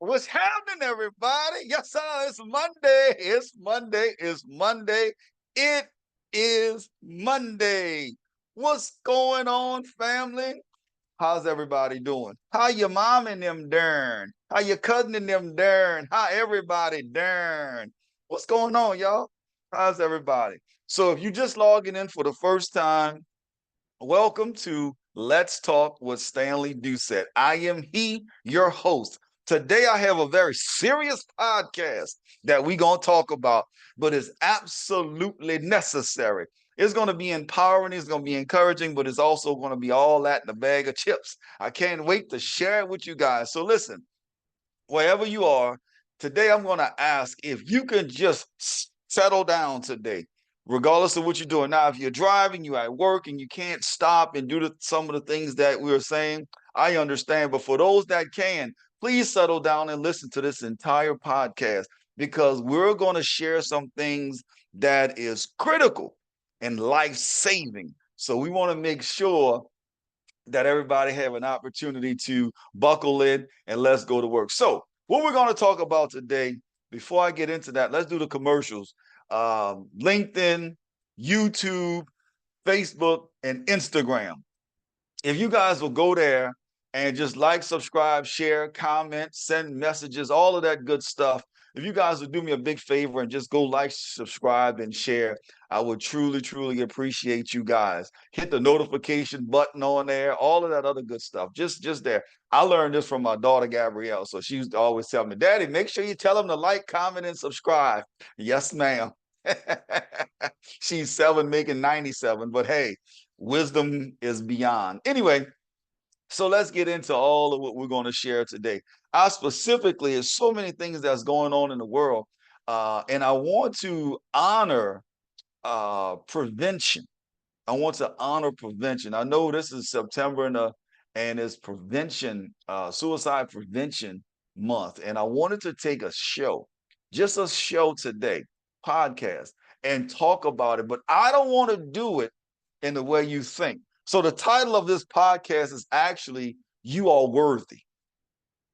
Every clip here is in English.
What's happening, everybody? Yes, sir. It's Monday. It's Monday. It's Monday. It is Monday. What's going on, family? How's everybody doing? How your mom and them darn? How your cousin and them darn? How everybody darn? What's going on, y'all? How's everybody? So if you just logging in for the first time, welcome to Let's Talk with Stanley Doucette. I am your host. Today I have a very serious podcast that we're going to talk about, but it's absolutely necessary. It's going to be empowering, it's going to be encouraging, but it's also going to be all that in a bag of chips. I can't wait to share it with you guys. So listen, wherever you are, today I'm going to ask if you can just settle down today, regardless of what you're doing. Now, if you're driving, you're at work, and you can't stop and do some of the things that we were saying, I understand. But for those that can, please settle down and listen to this entire podcast because we're going to share some things that is critical and life-saving. So we want to make sure that everybody have an opportunity to buckle in and let's go to work. So, what we're going to talk about today, before I get into that, let's do the commercials. LinkedIn, YouTube, Facebook, and Instagram. If you guys will go there and just like, subscribe, share, comment, send messages, all of that good stuff. If you guys would do me a big favor and just go like, subscribe, and share, I would truly, truly appreciate you guys. Hit the notification button on there, all of that other good stuff. Just there. I learned this from my daughter Gabrielle. So she used to always tell me, Daddy, make sure you tell them to like, comment, and subscribe. Yes, ma'am. She's 7, making 97. But hey, wisdom is beyond. Anyway, so let's get into all of what we're going to share today. I specifically, there's so many things that's going on in the world, and I want to honor prevention. I want to honor prevention. I know this is September and it's prevention, suicide prevention month, and I wanted to take a show, just a show today, podcast, and talk about it. But I don't want to do it in the way you think. So the title of this podcast is actually "You Are Worthy."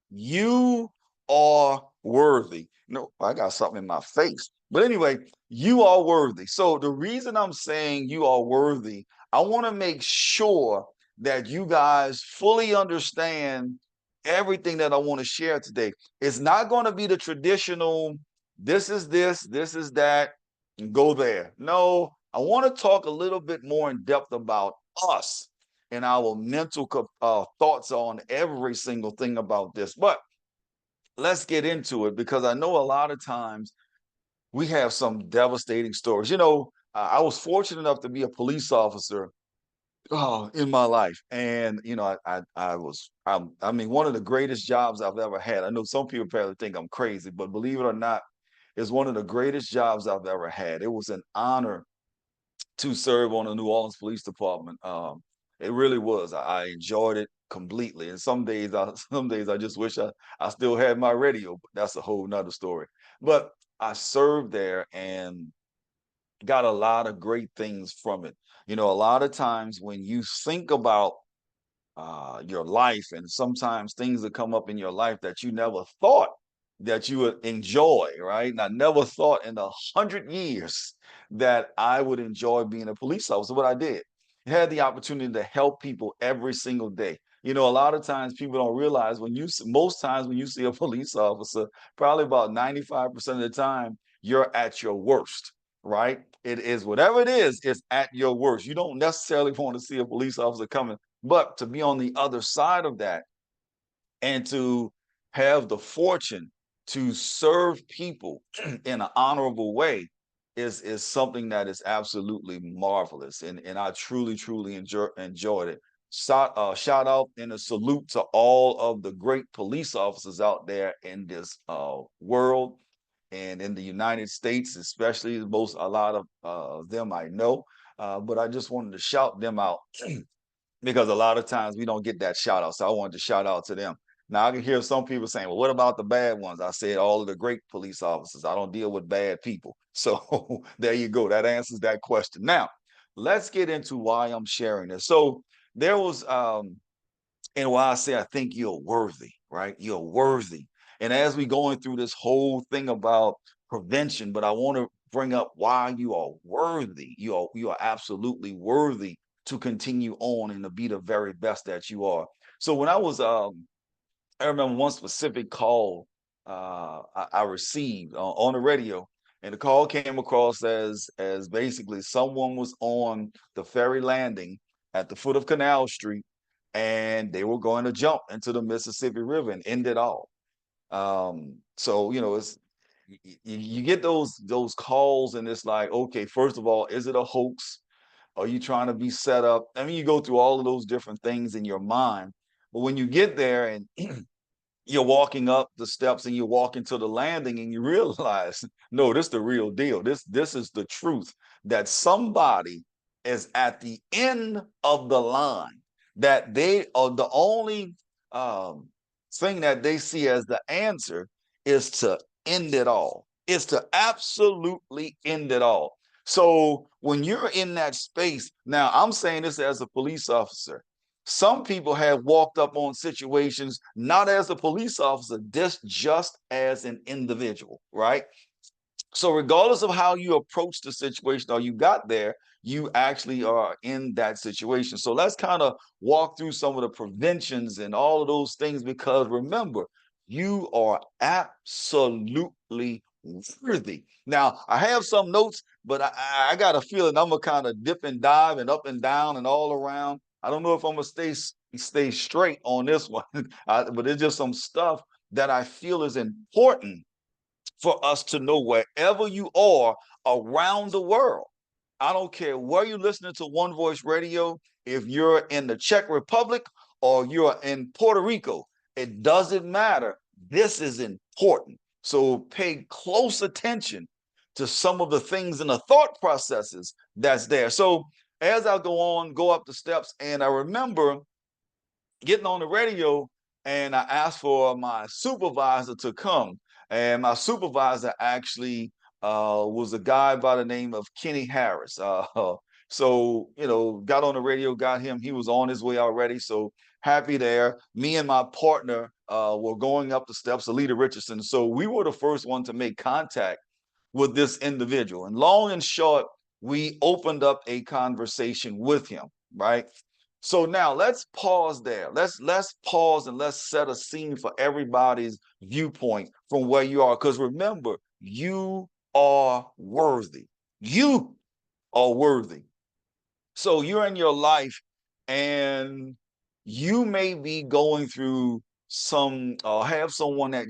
You are worthy. No, I got something in my face. But anyway, you are worthy. So the reason I'm saying you are worthy, I want to make sure that you guys fully understand everything that I want to share today. It's not going to be the traditional, this is this is that, and go there. No, I want to talk a little bit more in depth about us and our mental thoughts on every single thing about this. But let's get into it because I know a lot of times we have some devastating stories. I was fortunate enough to be a police officer in my life, and I mean, one of the greatest jobs I've ever had. I know some people probably think I'm crazy, but believe it or not, it's one of the greatest jobs I've ever had. It was an honor to serve on the New Orleans Police Department. It really was. I enjoyed it completely. And some days I just wish I still had my radio, but that's a whole nother story. But I served there and got a lot of great things from it. A lot of times when you think about your life, and sometimes things that come up in your life that you never thought that you would enjoy, right? And I never thought in 100 years that I would enjoy being a police officer, but I did. I had the opportunity to help people every single day. A lot of times people don't realize most times when you see a police officer, probably about 95% of the time, you're at your worst, right? It is whatever it is, it's at your worst. You don't necessarily want to see a police officer coming, but to be on the other side of that and to have the fortune to serve people in an honorable way is something that is absolutely marvelous. And I truly, truly enjoyed it. Shout out and a salute to all of the great police officers out there in this world and in the United States, especially a lot of them I know. But I just wanted to shout them out because a lot of times we don't get that shout out. So I wanted to shout out to them. Now I can hear some people saying, well, what about the bad ones? I said all of the great police officers. I don't deal with bad people. So there you go. That answers that question. Now, let's get into why I'm sharing this. So there was and why I say I think you're worthy, right? You're worthy. And as we going through this whole thing about prevention, but I want to bring up why you are worthy. You are absolutely worthy to continue on and to be the very best that you are. So when I remember one specific call I received on the radio, and the call came across as basically someone was on the ferry landing at the foot of Canal Street, and they were going to jump into the Mississippi River and end it all. So it's you get those calls, and it's like, okay, first of all, is it a hoax? Are you trying to be set up? I mean, you go through all of those different things in your mind, but when you get there and you're walking up the steps and you walk into the landing and you realize, no, this is the real deal. This is the truth, that somebody is at the end of the line, that they are the only um, thing that they see as the answer is to end it all. Is to absolutely end it all. So when you're in that space, now I'm saying this as a police officer, some people have walked up on situations not as a police officer, just as an individual, right? So regardless of how you approach the situation or you got there, you actually are in that situation. So let's kind of walk through some of the preventions and all of those things, because remember, you are absolutely worthy. Now, I have some notes, but I got a feeling I'm gonna kind of dip and dive and up and down and all around. I don't know if I'm gonna stay straight on this one, but it's just some stuff that I feel is important for us to know wherever you are around the world. I don't care where you're listening to One Voice Radio, if you're in the Czech Republic or you're in Puerto Rico, it doesn't matter. This is important. So pay close attention to some of the things and the thought processes that's there. So as I go up the steps, and I remember getting on the radio, and I asked for my supervisor to come. And my supervisor actually was a guy by the name of Kenny Harris. So, got on the radio, got him. He was on his way already. So happy there. Me and my partner were going up the steps, Alita Richardson. So we were the first one to make contact with this individual. And long and short, we opened up a conversation with him, right? So now let's pause there. Let's pause and let's set a scene for everybody's viewpoint from where you are. Because remember, you are worthy. You are worthy. So you're in your life, and you may be going through some have someone that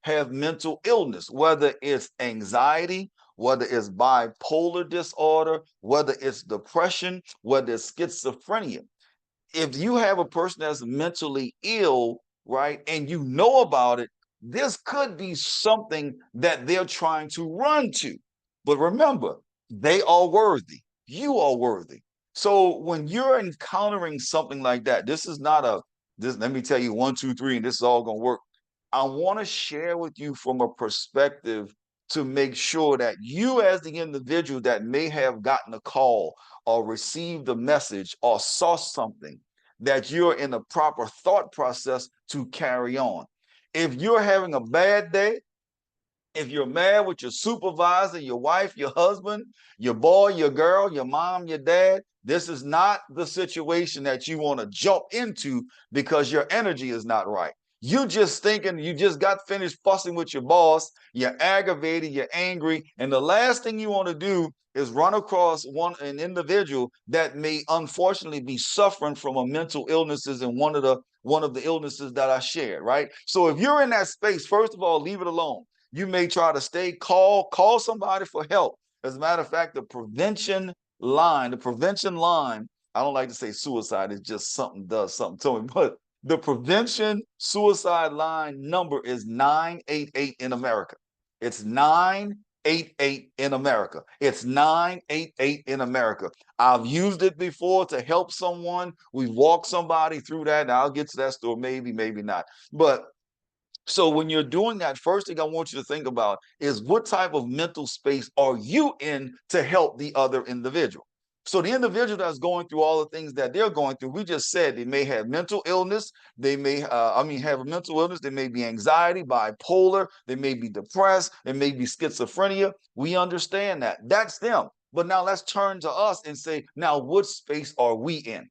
have mental illness, whether it's anxiety, whether it's bipolar disorder, whether it's depression, whether it's schizophrenia. If you have a person that's mentally ill, right, and you know about it, this could be something that they're trying to run to. But remember, they are worthy. You are worthy. So when you're encountering something like that, this is not this, let me tell you one, two, three, and this is all gonna work. I want to share with you from a perspective to make sure that you, as the individual that may have gotten a call or received a message or saw something, that you're in the proper thought process to carry on. If you're having a bad day, if you're mad with your supervisor, your wife, your husband, your boy, your girl, your mom, your dad, this is not the situation that you want to jump into because your energy is not right. You just thinking you just got finished fussing with your boss, you're aggravated, you're angry, and the last thing you want to do is run across an individual that may unfortunately be suffering from a mental illnesses, and one of the illnesses that I shared, right? So if you're in that space, first of all, leave it alone. You may try to call somebody for help. As a matter of fact, the prevention line, I don't like to say suicide, it's just something does something to me, but the prevention suicide line number is 988 in America. It's 988 in America. It's 988 in America. I've used it before to help someone. We've walked somebody through that. Now I'll get to that story, maybe not. But so when you're doing that, first thing I want you to think about is what type of mental space are you in to help the other individual? So the individual that's going through all the things that they're going through, we just said they may have mental illness, they may, have a mental illness, they may be anxiety, bipolar, they may be depressed, it may be schizophrenia. We understand that. That's them. But now let's turn to us and say, now what space are we in?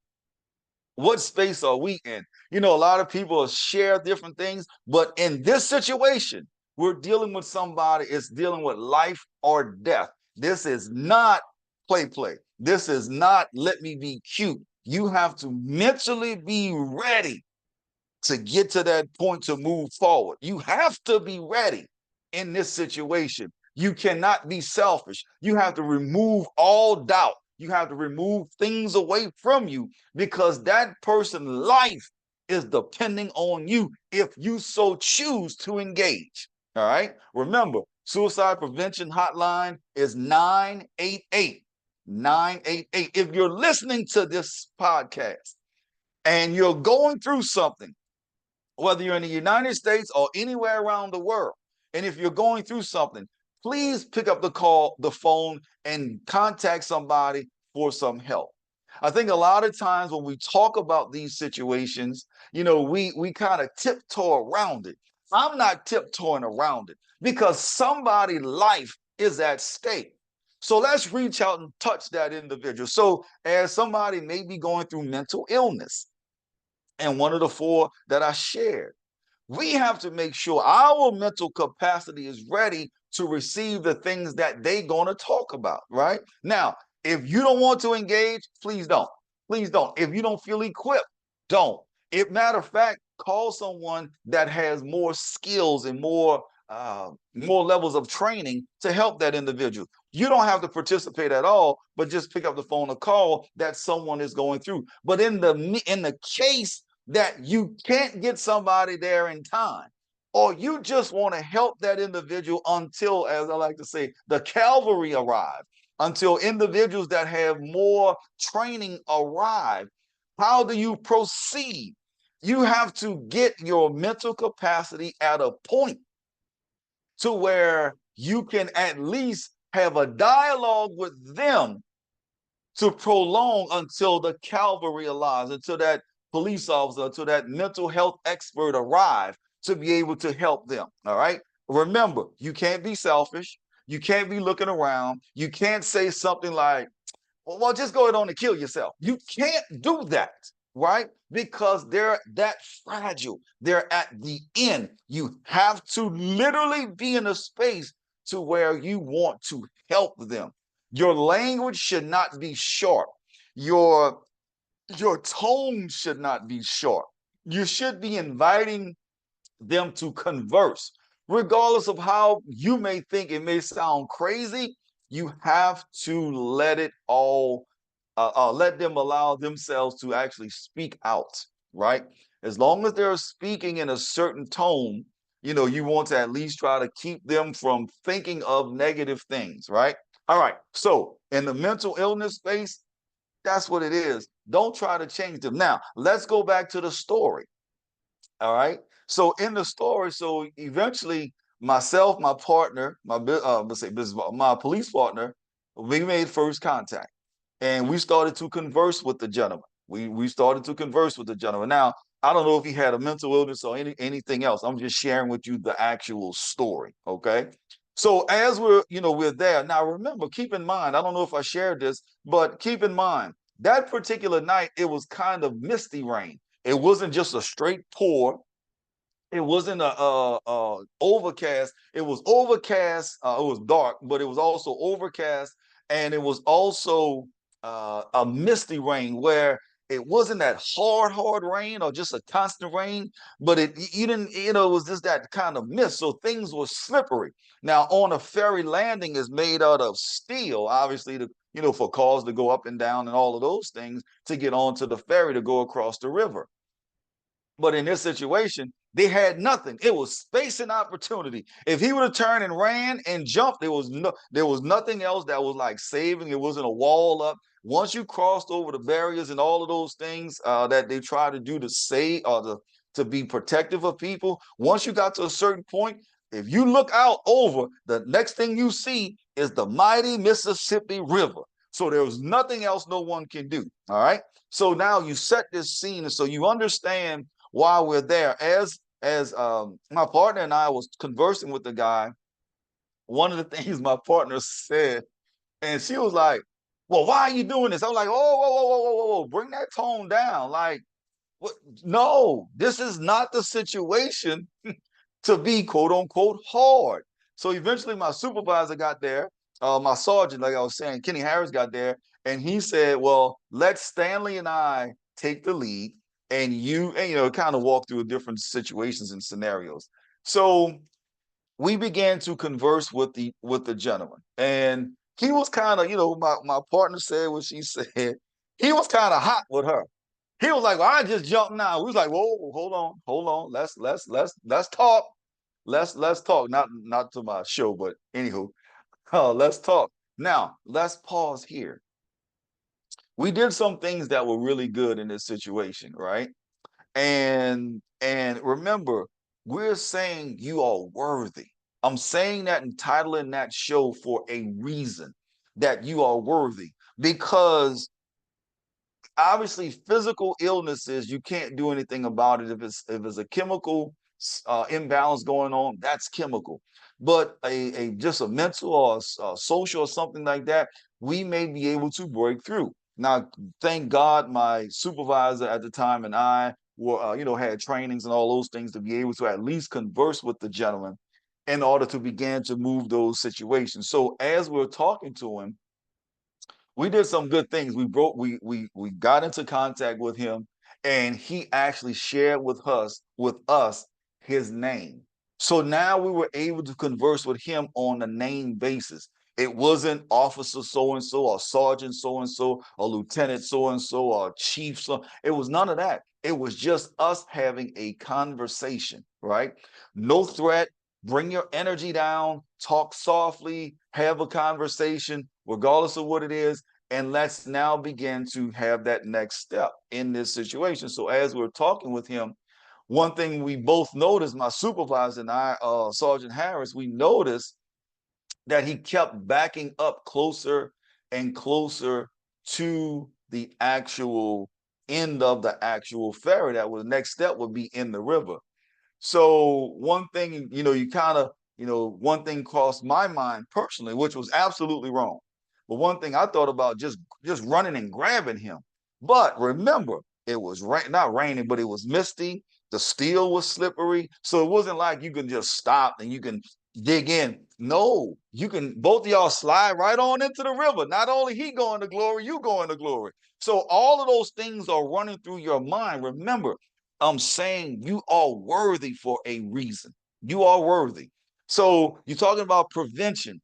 What space are we in? You know, a lot of people share different things, but in this situation, we're dealing with somebody, it's dealing with life or death. This is not play. This is not let me be cute. You have to mentally be ready to get to that point to move forward. You have to be ready in this situation. You cannot be selfish. You have to remove all doubt. You have to remove things away from you because that person's life is depending on you if you so choose to engage. All right. Remember, suicide prevention hotline is 988. 988. If you're listening to this podcast and you're going through something, whether you're in the United States or anywhere around the world, and if you're going through something, please pick up the phone, and contact somebody for some help. I think a lot of times when we talk about these situations, you know, we kind of tiptoe around it. I'm not tiptoeing around it because somebody's life is at stake. So let's reach out and touch that individual. So as somebody may be going through mental illness, and one of the four that I shared, we have to make sure our mental capacity is ready to receive the things that they're going to talk about, right? Now, if you don't want to engage, please don't. Please don't. If you don't feel equipped, don't. If matter of fact, call someone that has more skills and more levels of training to help that individual. You don't have to participate at all, but just pick up the phone or call that someone is going through. But in the case that you can't get somebody there in time, or you just want to help that individual until, as I like to say, the cavalry arrive, until individuals that have more training arrive, how do you proceed? You have to get your mental capacity at a point to where you can at least have a dialogue with them to prolong until the cavalry arrives, until that police officer, until that mental health expert arrive to be able to help them. All right. Remember, you can't be selfish. You can't be looking around. You can't say something like, well, just go ahead on and kill yourself. You can't do that, right? Because they're that fragile. They're at the end. You have to literally be in a space to where you want to help them. Your language should not be sharp. Your tone should not be sharp. You should be inviting them to converse. Regardless of how you may think it may sound crazy, you have to let it all, let them allow themselves to actually speak out, right? As long as they're speaking in a certain tone, you know, you want to at least try to keep them from thinking of negative things, right? All right. So in the mental illness space, that's what it is. Don't try to change them. Now, let's go back to the story. All right. So in the story, so eventually myself, my partner, let's say business, my police partner, we made first contact and we started to converse with the gentleman. We started to converse with the gentleman. Now, I don't know if he had a mental illness or anything else. I'm just sharing with you the actual story. Okay. So as we're there. Now remember, keep in mind, I don't know if I shared this, but keep in mind that particular night, it was kind of misty rain. It wasn't just a straight pour. It wasn't a overcast. It was overcast. It was dark, but it was also overcast, and it was also a misty rain where it wasn't that hard rain or just a constant rain, but it you didn't you know it was just that kind of mist. So things were slippery. Now on a ferry landing is made out of steel, obviously for cars to go up and down and all of those things to get onto the ferry to go across the river. But in this situation, they had nothing. It was space and opportunity. If he would have turned and ran and jumped, there was nothing else that was like saving. It wasn't a wall up. Once you crossed over the barriers and all of those things that they try to do to save or to be protective of people, once you got to a certain point, if you look out over, the next thing you see is the mighty Mississippi River. So there was nothing else no one can do. All right. So now you set this scene, and so you understand why we're there. As my partner and I was conversing with the guy, one of the things my partner said, and she was like, "Well, why are you doing this?" I was like, "Oh, whoa, whoa, whoa, whoa, whoa, whoa, bring that tone down." Like, what? No, this is not the situation to be quote unquote hard. So eventually my supervisor got there, my sergeant, like I was saying, Kenny Harris got there, and he said, well, let Stanley and I take the lead, and kind of walk through different situations and scenarios. So we began to converse with the gentleman. And he was kind of, my partner said what she said. He was kind of hot with her. He was like, well, I just jumped now. We was like, whoa, hold on. Let's talk. Let's talk. Not to my show, but anywho, let's talk. Now, let's pause here. We did some things that were really good in this situation, right? And remember, we're saying you are worthy. I'm saying that and titling that show for a reason, that you are worthy, because obviously physical illnesses, you can't do anything about it. If it's a chemical imbalance going on, that's chemical. But a just a mental or social or something like that, we may be able to break through. Now, thank God, my supervisor at the time and I were, had trainings and all those things to be able to at least converse with the gentleman in order to begin to move those situations. So as we're talking to him, we did some good things. We got into contact with him, and he actually shared with us his name. So now we were able to converse with him on a name basis. It wasn't officer so and so or sergeant so and so or lieutenant so and so or chief so. It was none of that. It was just us having a conversation, right? No threat. Bring your energy down, talk softly, have a conversation, regardless of what it is. And let's now begin to have that next step in this situation. So as we're talking with him, one thing we both noticed, my supervisor and I, Sergeant Harris, we noticed that he kept backing up closer and closer to the actual end of the actual ferry. That was the next step would be in the river. So one thing, one thing crossed my mind personally, which was absolutely wrong. But one thing I thought about just running and grabbing him. But remember, it was not raining, but it was misty. The steel was slippery, so it wasn't like you can just stop and you can dig in. No, you can both of y'all slide right on into the river. Not only he going to glory, you going to glory. So all of those things are running through your mind. Remember, I'm saying you are worthy for a reason. You are worthy. So you're talking about prevention.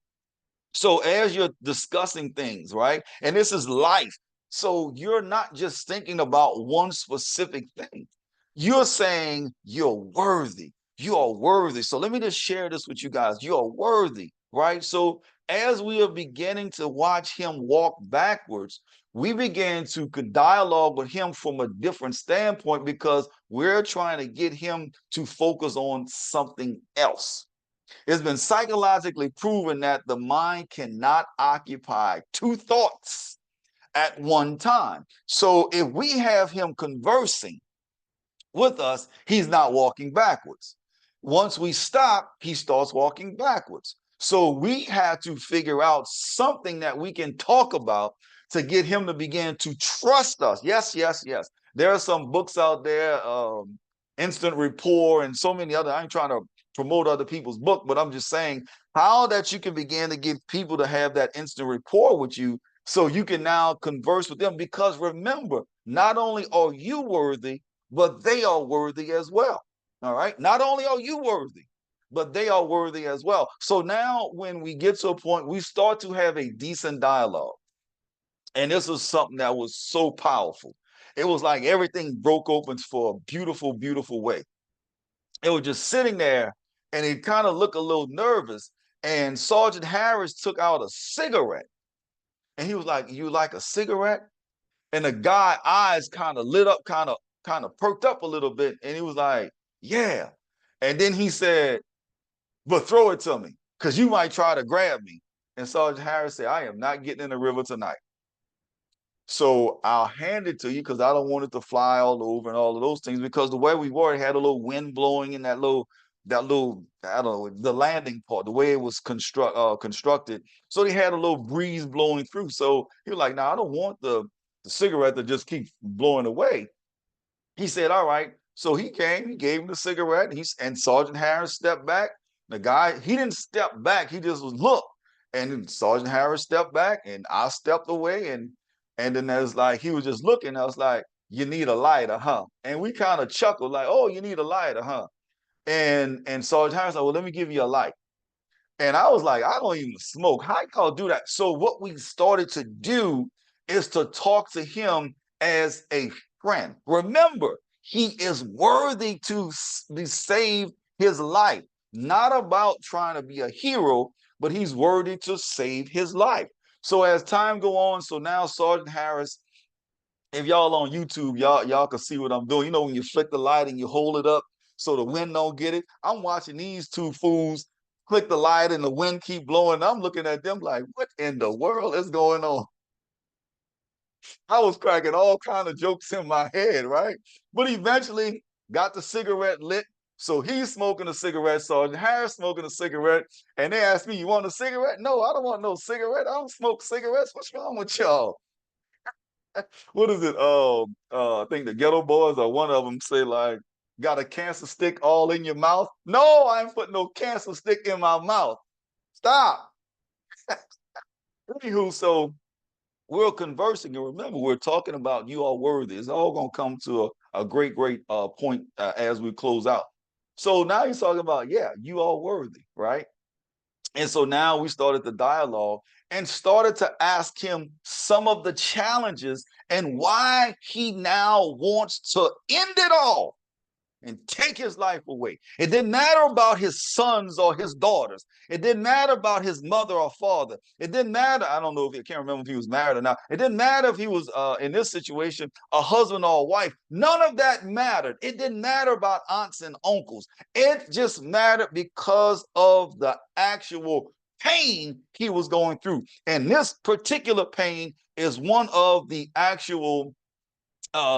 So as you're discussing things, right? And this is life. So you're not just thinking about one specific thing. You're saying you're worthy. You are worthy. So let me just share this with you guys. You are worthy, right? So as we are beginning to watch him walk backwards, we began to dialogue with him from a different standpoint because we're trying to get him to focus on something else. It's been psychologically proven that the mind cannot occupy two thoughts at one time. So if we have him conversing with us, he's not walking backwards. Once we stop, he starts walking backwards. So we have to figure out something that we can talk about to get him to begin to trust us. Yes, yes, yes. There are some books out there, Instant Rapport, and so many other. I ain't trying to promote other people's book, but I'm just saying how that you can begin to get people to have that instant rapport with you so you can now converse with them. Because remember, not only are you worthy, but they are worthy as well. All right. Not only are you worthy, but they are worthy as well. So now when we get to a point, we start to have a decent dialogue. And this was something that was so powerful. It was like everything broke open for a beautiful, beautiful way. It was just sitting there and he kind of looked a little nervous. And Sergeant Harris took out a cigarette and he was like, "You like a cigarette?" And the guy eyes kind of lit up, kind of perked up a little bit, and he was like, "Yeah." And then he said, "But throw it to me, because you might try to grab me." And Sergeant Harris said, "I am not getting in the river tonight." So I'll hand it to you because I don't want it to fly all over and all of those things. Because the way we were, it had a little wind blowing in that little, I don't know, the landing part, the way it was constructed. So they had a little breeze blowing through. So he was like, "No, I don't want the cigarette to just keep blowing away." He said, "All right." So he came, he gave him the cigarette, and Sergeant Harris stepped back. The guy, he didn't step back, he just was look. And then Sergeant Harris stepped back and I stepped away, and then there's like he was just looking. I was like, "You need a lighter, huh?" And we kind of chuckled, like, "Oh, you need a lighter, huh?" And Sergeant Harris like, "Well, let me give you a light." And I was like, "I don't even smoke. How y'all do that?" So what we started to do is to talk to him as a friend. Remember, he is worthy to be saved his life. Not about trying to be a hero, but he's worthy to save his life. So as time go on, so now Sergeant Harris, if y'all on YouTube, y'all can see what I'm doing. You know, when you flick the light and you hold it up so the wind don't get it. I'm watching these two fools click the light and the wind keep blowing. I'm looking at them like, what in the world is going on? I was cracking all kind of jokes in my head, right? But eventually got the cigarette lit. So he's smoking a cigarette, Sergeant Harris smoking a cigarette, and they asked me, "You want a cigarette?" "No, I don't want no cigarette. I don't smoke cigarettes. What's wrong with y'all?" What is it? I think the Ghetto Boys or one of them say like, "Got a cancer stick all in your mouth?" "No, I ain't putting no cancer stick in my mouth." Stop. Anywho, so we're conversing, and remember, we're talking about you are worthy. It's all gonna come to a great, great point as we close out. So now he's talking about, yeah, you are worthy, right? And so now we started the dialogue and started to ask him some of the challenges and why he now wants to end it all and take his life away. It didn't matter about his sons or his daughters. It didn't matter about his mother or father. It didn't matter. I don't know if I can't remember if he was married or not. It didn't matter if he was in this situation a husband or a wife. None of that mattered. It didn't matter about aunts and uncles. It just mattered because of the actual pain he was going through. And this particular pain is one of the actual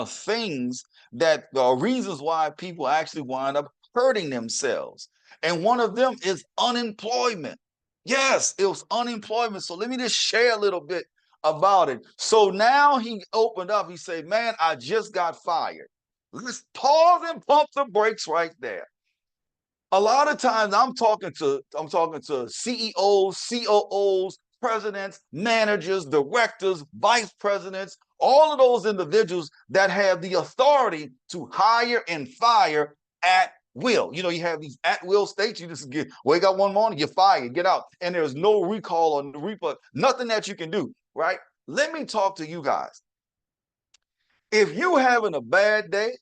things that are reasons why people actually wind up hurting themselves. And one of them is unemployment. Yes, it was unemployment. So let me just share a little bit about it. So now he opened up. He said, "Man, I just got fired." Let's pause and pump the brakes right there. A lot of times I'm talking to CEOs, COOs, presidents, managers, directors, vice presidents, all of those individuals that have the authority to hire and fire at will. You know, you have these at will states. You just wake up one morning, you're fired, get out, and there's no recall or nothing that you can do. Right? Let me talk to you guys. If you're having a bad day,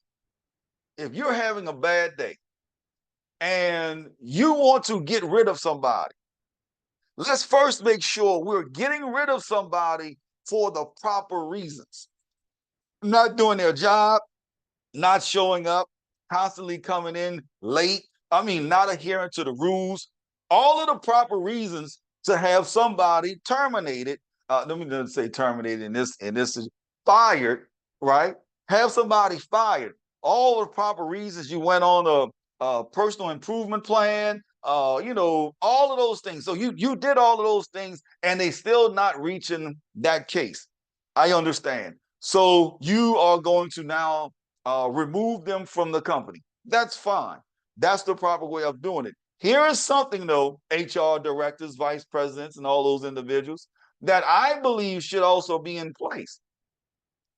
if you're having a bad day, and you want to get rid of somebody, let's first make sure we're getting rid of somebody for the proper reasons. Not doing their job, not showing up, constantly coming in late. I mean, not adhering to the rules. All of the proper reasons to have somebody terminated. Let me not say terminated in this is fired, right? Have somebody fired. All the proper reasons you went on a personal improvement plan. All of those things. So you did all of those things, and they still not reaching that case. I understand. So you are going to now remove them from the company. That's fine. That's the proper way of doing it. Here is something, though, HR directors, vice presidents, and all those individuals that I believe should also be in place.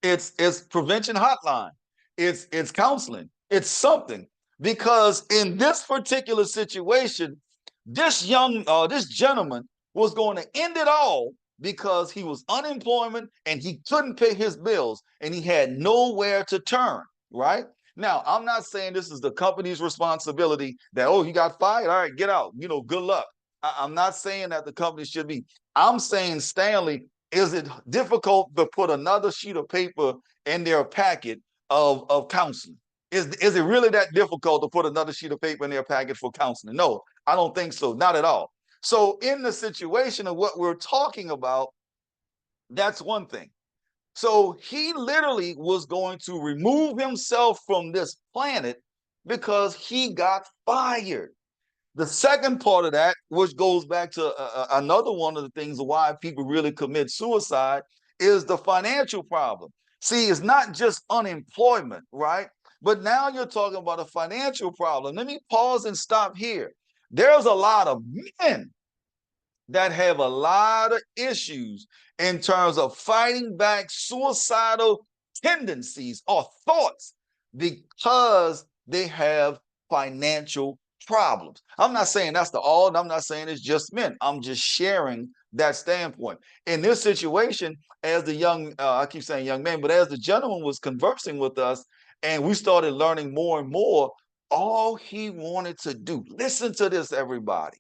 It's prevention hotline. It's counseling. It's something, because in this particular situation, this gentleman was going to end it all because he was unemployment and he couldn't pay his bills and he had nowhere to turn. Right? Now, I'm not saying this is the company's responsibility that, "Oh, you got fired, all right, get out, good luck." I'm not saying that the company should be. I'm saying, Stanley, is it difficult to put another sheet of paper in their packet of counseling? Is it really that difficult to put another sheet of paper in their packet for counseling? No, I don't think so. Not at all. So in the situation of what we're talking about, that's one thing. So he literally was going to remove himself from this planet because he got fired. The second part of that, which goes back to another one of the things why people really commit suicide, is the financial problem. See, it's not just unemployment, right? But now you're talking about a financial problem. Let me pause and stop here. There's a lot of men that have a lot of issues in terms of fighting back suicidal tendencies or thoughts because they have financial problems. I'm not saying that's the all, and I'm not saying it's just men. I'm just sharing that standpoint. In this situation, as the young, I keep saying young man, but as the gentleman was conversing with us and we started learning more and more, all he wanted to do, listen to this, everybody,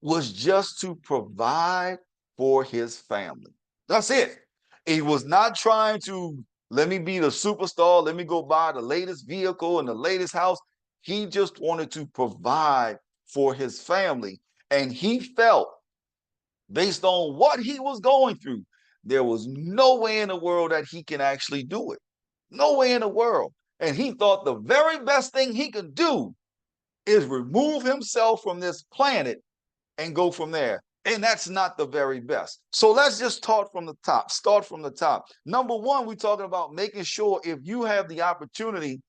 was just to provide for his family. That's it. He was not trying to let me be the superstar, let me go buy the latest vehicle and the latest house. He just wanted to provide for his family. And he felt, based on what he was going through, there was no way in the world that he can actually do it. No way in the world. And he thought the very best thing he could do is remove himself from this planet and go from there. And that's not the very best. So let's just start from the top. Start from the top. Number one, we're talking about making sure if you have the opportunity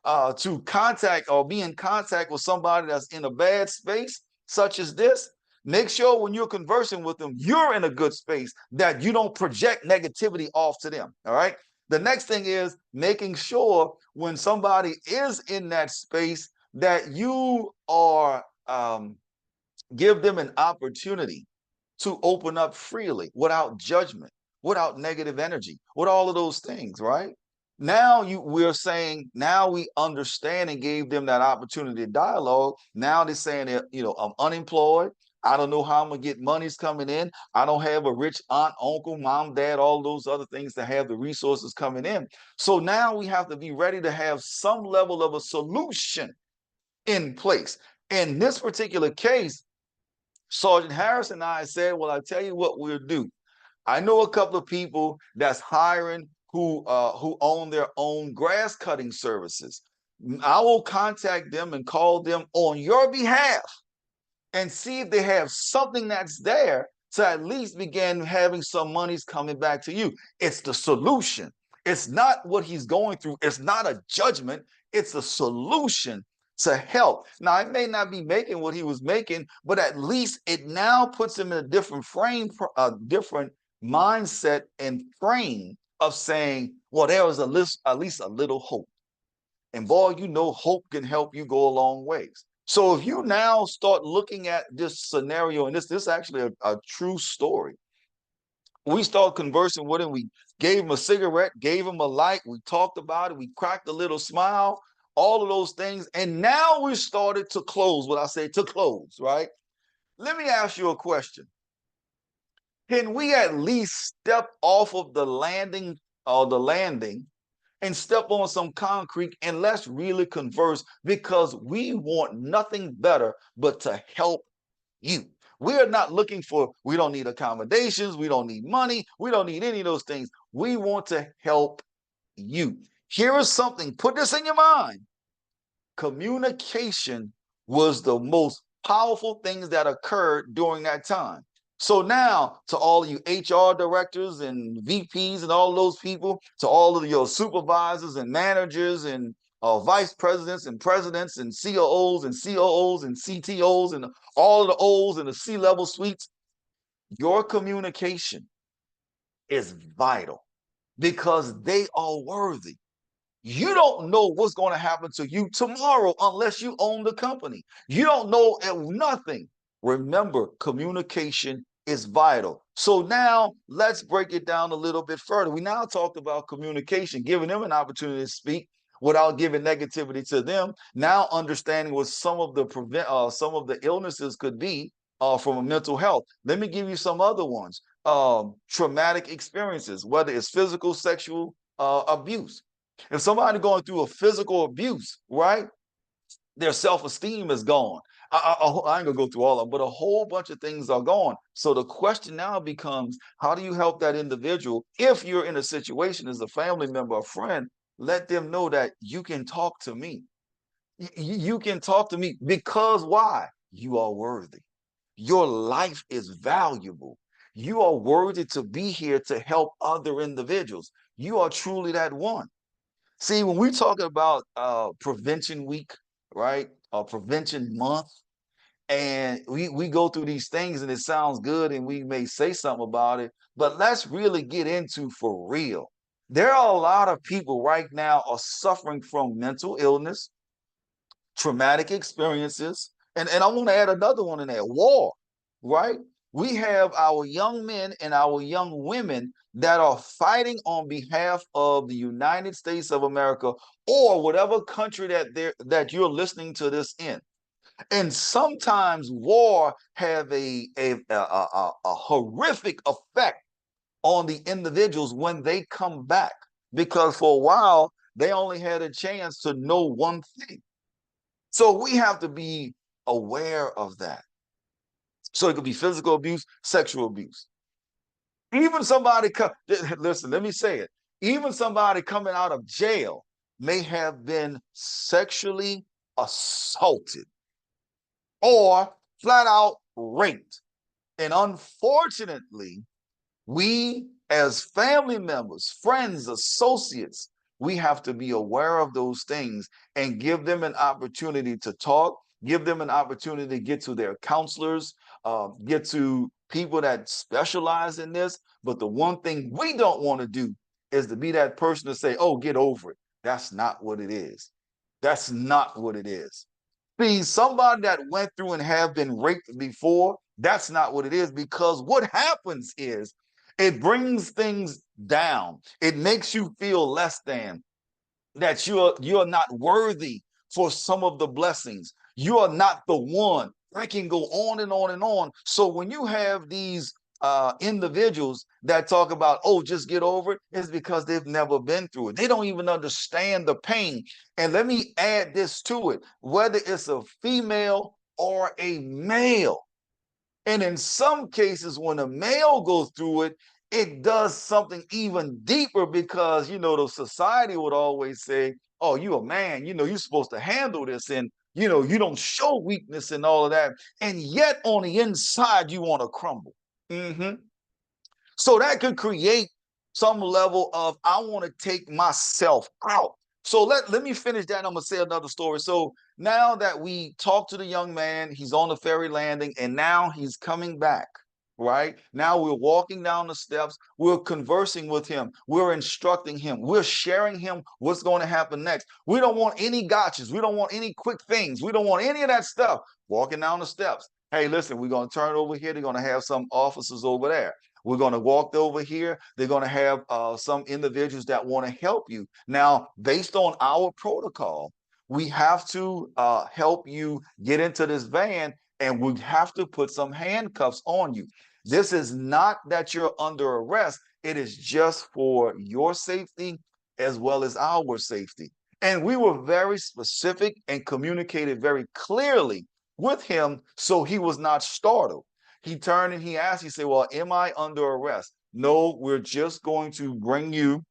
to contact or be in contact with somebody that's in a bad space, such as this, make sure when you're conversing with them, you're in a good space, that you don't project negativity off to them. All right. The next thing is making sure when somebody is in that space that you are give them an opportunity to open up freely without judgment, without negative energy, with all of those things, right? Now we're saying, now we understand and gave them that opportunity to dialogue. Now they're saying that, I'm unemployed. I don't know how I'm gonna get monies coming in. I don't have a rich aunt, uncle, mom, dad, all those other things to have the resources coming in. So now we have to be ready to have some level of a solution in place. In this particular case, Sergeant Harris and I said, well, I tell you what we'll do. I know a couple of people that's hiring who own their own grass cutting services. I will contact them and call them on your behalf and see if they have something that's there to at least begin having some monies coming back to you. It's the solution. It's not what he's going through. It's not a judgment. It's a solution to help. Now, it may not be making what he was making, but at least it now puts him in a different frame, a different mindset and frame of saying, well, there was at least a little hope. And boy, hope can help you go a long ways. So if you now start looking at this scenario, and this is actually a true story, we started conversing with him. We gave him a cigarette, gave him a light. We talked about it. We cracked a little smile, all of those things. And now we started to close, what I say to close, right? Let me ask you a question. Can we at least step off of the landing and step on some concrete and let's really converse, because we want nothing better but to help you. We are not looking for, we don't need accommodations, we don't need money, we don't need any of those things. We want to help you. Here is something, put this in your mind. Communication was the most powerful things that occurred during that time. So now, to all of you HR directors and VPs and all those people, to all of your supervisors and managers and vice presidents and presidents and COOs and COOs and CTOs and all of the O's and the C-level suites, your communication is vital because they are worthy. You don't know what's going to happen to you tomorrow unless you own the company. You don't know nothing. Remember, communication is vital. So now let's break it down a little bit further. We now talked about communication, giving them an opportunity to speak without giving negativity to them. Now understanding what some of the illnesses could be from a mental health. Let me give you some other ones. Traumatic experiences, whether it's physical, sexual abuse. If somebody going through a physical abuse, right? Their self-esteem is gone. I ain't gonna go through all of them, but a whole bunch of things are gone. So the question now becomes, how do you help that individual? If you're in a situation as a family member, a friend, let them know that you can talk to me. You can talk to me because why? You are worthy. Your life is valuable. You are worthy to be here to help other individuals. You are truly that one. See, when we talk about prevention week, right? Prevention month, and we go through these things and it sounds good and we may say something about it, but let's really get into for real. There are a lot of people right now are suffering from mental illness, traumatic experiences, and I want to add another one in there, war, right? We have our young men and our young women that are fighting on behalf of the United States of America or whatever country that you're listening to this in. And sometimes war have a horrific effect on the individuals when they come back because for a while they only had a chance to know one thing. So we have to be aware of that. So it could be physical abuse, sexual abuse. Even somebody listen, let me say it. Even somebody coming out of jail may have been sexually assaulted or flat out raped. And unfortunately, we as family members, friends, associates, we have to be aware of those things and give them an opportunity to talk, give them an opportunity to get to their counselors, get to people that specialize in this. But the one thing we don't want to do is to be that person to say, oh, get over it. That's not what it is. That's not what it is. See, somebody that went through and have been raped before, that's not what it is because what happens is it brings things down. It makes you feel less than that you're not worthy for some of the blessings. You are not the one. I can go on and on and on. So when you have these individuals that talk about, oh, just get over it, it's because they've never been through it. They don't even understand the pain. And let me add this to it, whether it's a female or a male. And in some cases, when a male goes through it, it does something even deeper because, the society would always say, oh, you a man, you're supposed to handle this. And, you don't show weakness and all of that. And yet on the inside, you want to crumble. Mm-hmm. So that could create some level of, I want to take myself out. So let me finish that. I'm gonna say another story. So now that we talked to the young man, he's on the ferry landing, and now he's coming back. Right now, we're walking down the steps. We're conversing with him. We're instructing him. We're sharing him what's going to happen next. We don't want any gotchas. We don't want any quick things. We don't want any of that stuff. Walking down the steps. Hey, listen, we're going to turn over here. They're going to have some officers over there. We're going to walk over here. They're going to have some individuals that want to help you. Now, based on our protocol, we have to help you get into this van and we have to put some handcuffs on you. This is not that you're under arrest. It is just for your safety as well as our safety. And we were very specific and communicated very clearly with him so he was not startled. He turned and he asked, he said, well, am I under arrest? No, we're just going to bring you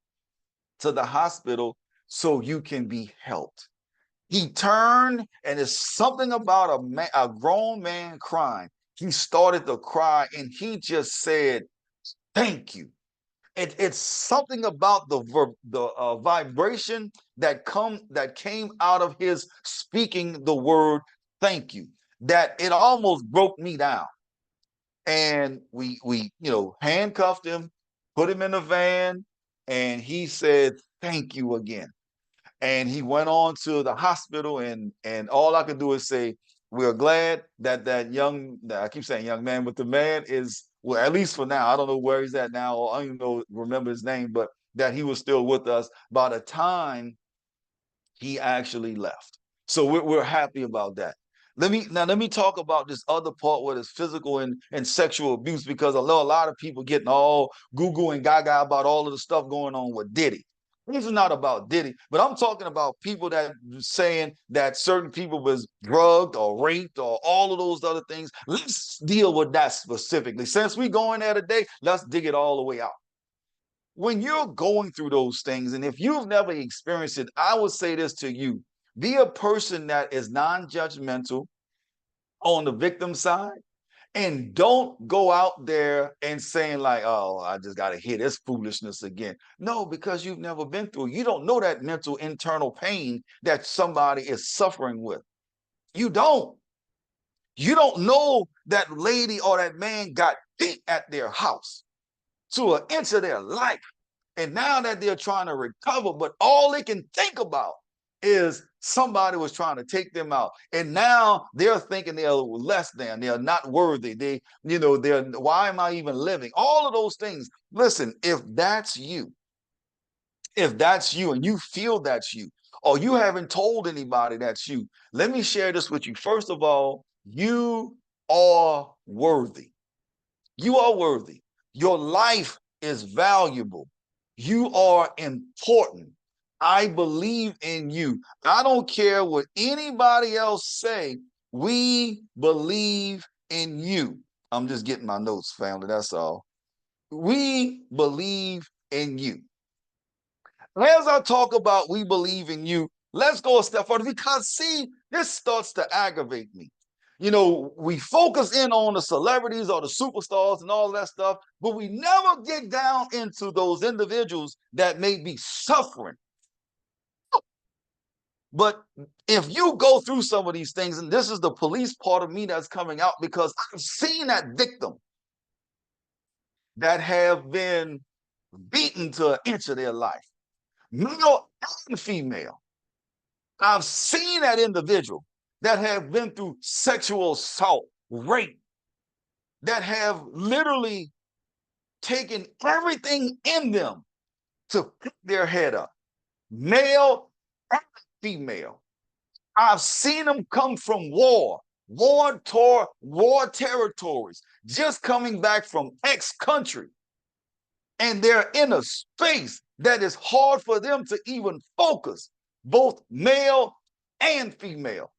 to the hospital so you can be helped. He turned and it's something about a grown man crying. He started to cry and he just said, thank you. It's something about the vibration that came out of his speaking the word thank you that it almost broke me down. And we handcuffed him, put him in the van, and he said thank you again. And he went on to the hospital, and all I could do is say we're glad that I keep saying young man, but the man is, well, at least for now, I don't know where he's at now, or I don't even remember his name, but that he was still with us by the time he actually left. So we're happy about that. Let me talk about this other part where it's physical and sexual abuse, because I know a lot of people getting all Google and gaga about all of the stuff going on with Diddy. This is not about Diddy, but I'm talking about people that saying that certain people was drugged or raped or all of those other things. Let's deal with that specifically. Since we going there today, let's dig it all the way out. When you're going through those things, and if you've never experienced it, I would say this to you: be a person that is non-judgmental on the victim side, and don't go out there and saying like, oh, I just got to hear this foolishness again. No, because you've never been through it. You don't know that mental internal pain that somebody is suffering with. You don't. You don't know that lady or that man got beat at their house to an inch of their life. And now that they're trying to recover, but all they can think about is somebody was trying to take them out. And now they're thinking they're less than, they're not worthy. They're, why am I even living? All of those things. Listen, if that's you and you feel that's you, or you haven't told anybody that's you, let me share this with you. First of all, you are worthy. You are worthy. Your life is valuable. You are important. I believe in you. I don't care what anybody else say. We believe in you. I'm just getting my notes, family. That's all. We believe in you. As I talk about we believe in you, let's go a step further, because see, this starts to aggravate me. We focus in on the celebrities or the superstars and all that stuff, but we never get down into those individuals that may be suffering. But if you go through some of these things, and this is the police part of me that's coming out, because I've seen that victim that have been beaten to an inch of their life, male and female. I've seen that individual that have been through sexual assault, rape, that have literally taken everything in them to pick their head up, male and female. I've seen them come from war territories, just coming back from X country. And they're in a space that is hard for them to even focus, both male and female.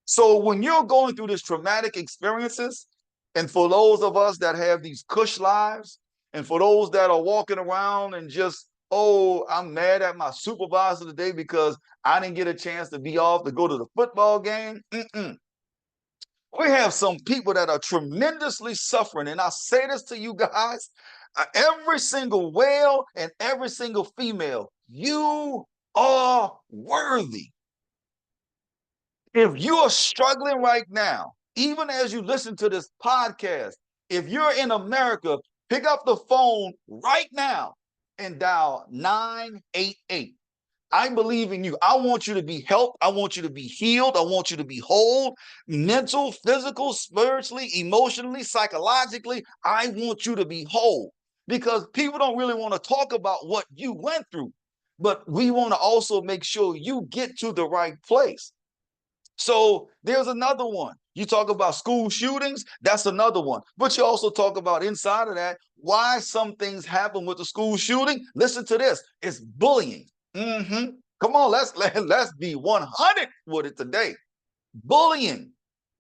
So when you're going through these traumatic experiences, and for those of us that have these cush lives, and for those that are walking around and just, oh, I'm mad at my supervisor today because I didn't get a chance to be off to go to the football game. We have some people that are tremendously suffering. And I say this to you guys, every single male and every single female, you are worthy. If you are struggling right now, even as you listen to this podcast, if you're in America, pick up the phone right now and dial 988. I believe in you. I want you to be helped. I want you to be healed. I want you to be whole, mental, physical, spiritually, emotionally, psychologically. I want you to be whole, because people don't really want to talk about what you went through, but we want to also make sure you get to the right place. So there's another one. You talk about school shootings, that's another one. But you also talk about inside of that, why some things happen with the school shooting. Listen to this. It's bullying. Come on, let's be 100 with it today. Bullying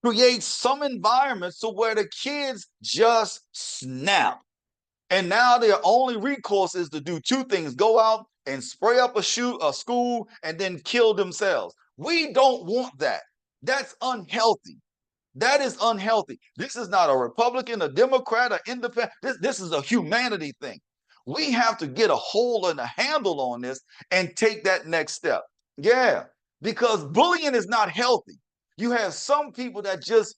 creates some environments to where the kids just snap. And now their only recourse is to do two things: go out and spray up a school and then kill themselves. We don't want that. That's unhealthy. That is unhealthy. This is not a Republican, a Democrat, or independent. This is a humanity thing. We have to get a hold and a handle on this and take that next step. Yeah, because bullying is not healthy. You have some people that just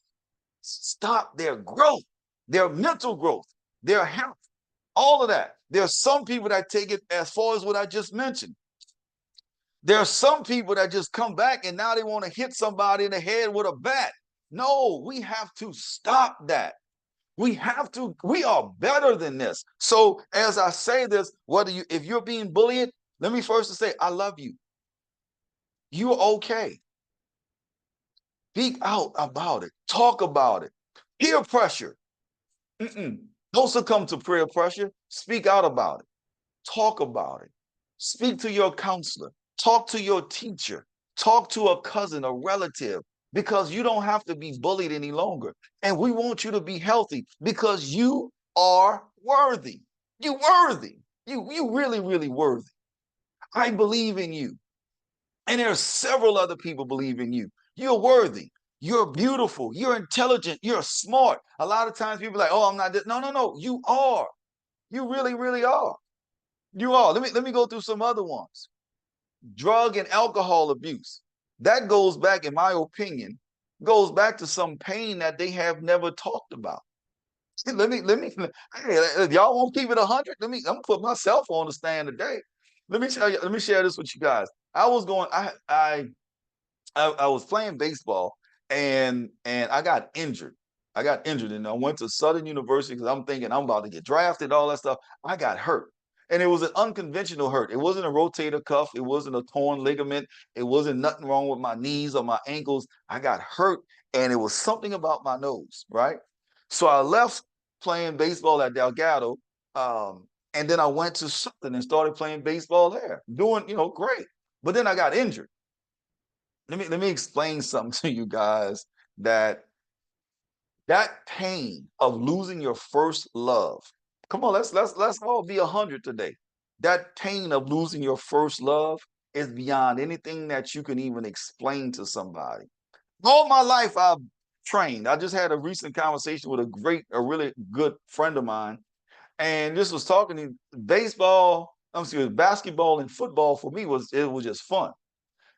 stop their growth, their mental growth, their health, all of that. There are some people that take it as far as what I just mentioned. There are some people that just come back and now they want to hit somebody in the head with a bat. No, we have to stop that. We are better than this. So as I say this, if you're being bullied, let me first say, I love you. You're okay. Speak out about it. Talk about it. Peer pressure. Don't succumb to peer pressure. Speak out about it. Talk about it. Speak to your counselor, talk to your teacher, talk to a cousin, a relative, because you don't have to be bullied any longer. And we want you to be healthy because you are worthy. You worthy. You really, really worthy. I believe in you. And there are several other people believe in you. You're worthy. You're beautiful. You're intelligent. You're smart. A lot of times people are like, oh, I'm not this. No, no, no. You are. You really, really are. You are. Let me go through some other ones. Drug and alcohol abuse. That goes back, in my opinion, goes back to some pain that they have never talked about. Let me hey, y'all won't keep it 100. I'm gonna put myself on the stand today. Let me share this with you guys. I was going, I was playing baseball and I got injured. I got injured and I went to Southern University because I'm thinking I'm about to get drafted, all that stuff. I got hurt. And it was an unconventional hurt. It wasn't a rotator cuff. It wasn't a torn ligament. It wasn't nothing wrong with my knees or my ankles. I got hurt and it was something about my nose, right? So I left playing baseball at Delgado. And then I went to Southern and started playing baseball there, doing, great. But then I got injured. Let me explain something to you guys that that pain of losing your first love. Come on, let's all be 100 today. That pain of losing your first love is beyond anything that you can even explain to somebody. All my life I've trained. I just had a recent conversation with a really good friend of mine, and this was talking to baseball. I'm serious, basketball and football for me was just fun.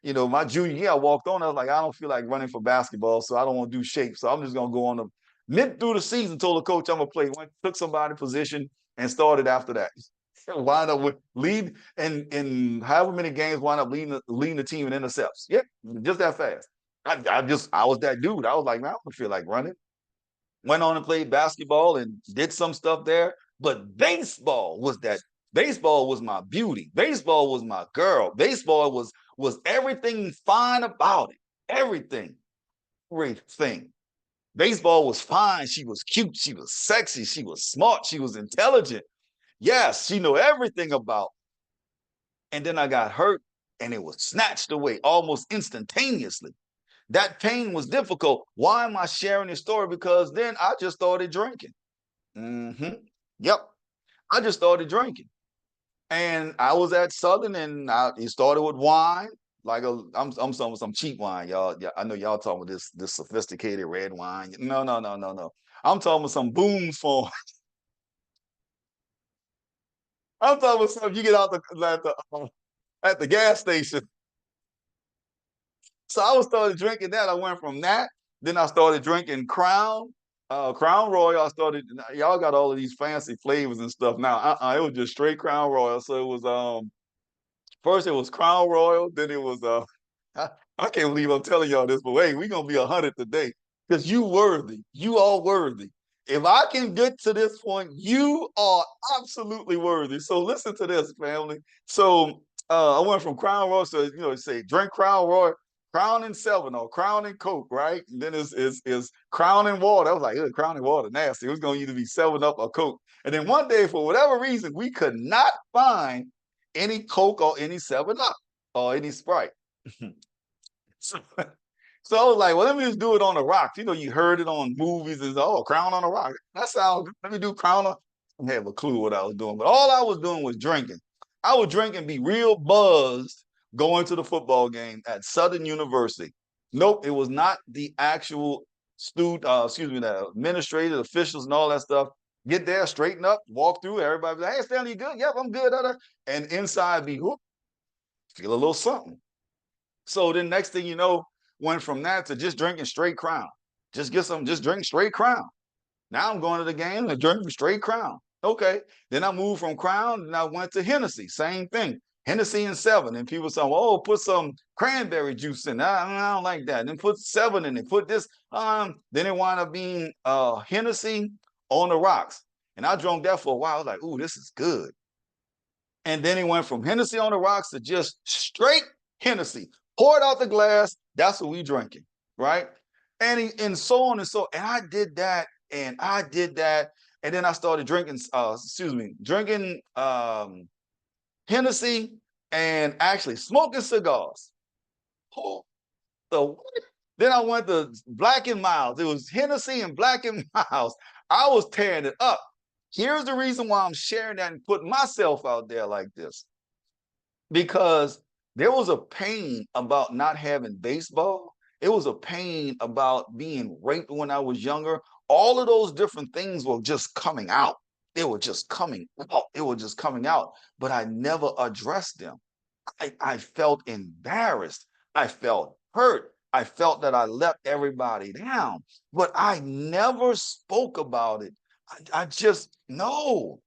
My junior year, I walked on. I was like, I don't feel like running for basketball, so I don't want to do shape. So I'm just gonna go on the mid through the season. Told the coach I'm gonna play. Went, took somebody position and started after that. Wind up with lead in however many games. Wind up leading the team in intercepts. Yep, just that fast. I was that dude. I was like, man, I don't feel like running. Went on and played basketball and did some stuff there. But baseball was my beauty. Baseball was my girl. Baseball was everything fine about it. Everything. Everything. Baseball was fine. She was cute. She was sexy. She was smart. She was intelligent. Yes, she knew everything about. And then I got hurt and it was snatched away almost instantaneously. That pain was difficult. Why am I sharing this story? Because then I just started drinking. Mm-hmm. Yep. I just started drinking. And I was at Southern and it started with wine. Like I'm some cheap wine, y'all. Yeah, I know y'all talking about this sophisticated red wine. No, no, no, no, no. I'm talking about some Boone's Farm. I'm talking about something you get out at the gas station. So I was started drinking that. I went from that. Then I started drinking Crown Royal. I started. Y'all got all of these fancy flavors and stuff now. It was just straight Crown Royal. So it was first it was Crown Royal. Then it was I can't believe I'm telling y'all this, but hey, we're gonna be 100 today because you worthy. You are worthy. If I can get to this point, you are absolutely worthy. So listen to this, family. So I went from Crown Royal to say drink Crown Royal, Crown and Seven or Crown and Coke, right? And then is Crown and Water. I was like, Crown and Water, nasty. It was gonna either be Seven Up or Coke. And then one day, for whatever reason, we could not find any Coke or any Seven Up or any Sprite. so, so I was like, well, let me just do it on the rocks. You heard it on movies and Crown on the Rock. That sounds. Let me do Crown on. I didn't have a clue what I was doing, but all I was doing was drinking. I would drink and be real buzzed going to the football game at Southern University. Nope, it was not the actual the administrative officials and all that stuff. Get there, straighten up, walk through. Everybody, like, hey, Stanley, you good? Yep, I'm good. And inside be whoop, feel a little something. So then next thing you know, went from that to just drinking straight Crown. Just drink straight Crown. Now I'm going to the game and drinking straight Crown. Okay. Then I moved from Crown and I went to Hennessy. Same thing. Hennessy and Seven. And people say, put some cranberry juice in. I don't like that. Then put Seven in it. Put this. Then it wound up being Hennessy on the rocks. And I drank that for a while. I was like, ooh, this is good. And then it went from Hennessy on the rocks to just straight Hennessy. Pour it out the glass. That's what we drinking, right? And so on and so. And I did that, and I did that, and then I started drinking. Drinking Hennessy and actually smoking cigars. Oh, so then I went to Black and Miles. It was Hennessy and Black and Miles. I was tearing it up. Here's the reason why I'm sharing that and putting myself out there like this. Because there was a pain about not having baseball. It was a pain about being raped when I was younger. All of those different things were just coming out. They were just coming out. It was just coming out. But I never addressed them. I felt embarrassed. I felt hurt. I felt that I let everybody down, but I never spoke about it. I just no.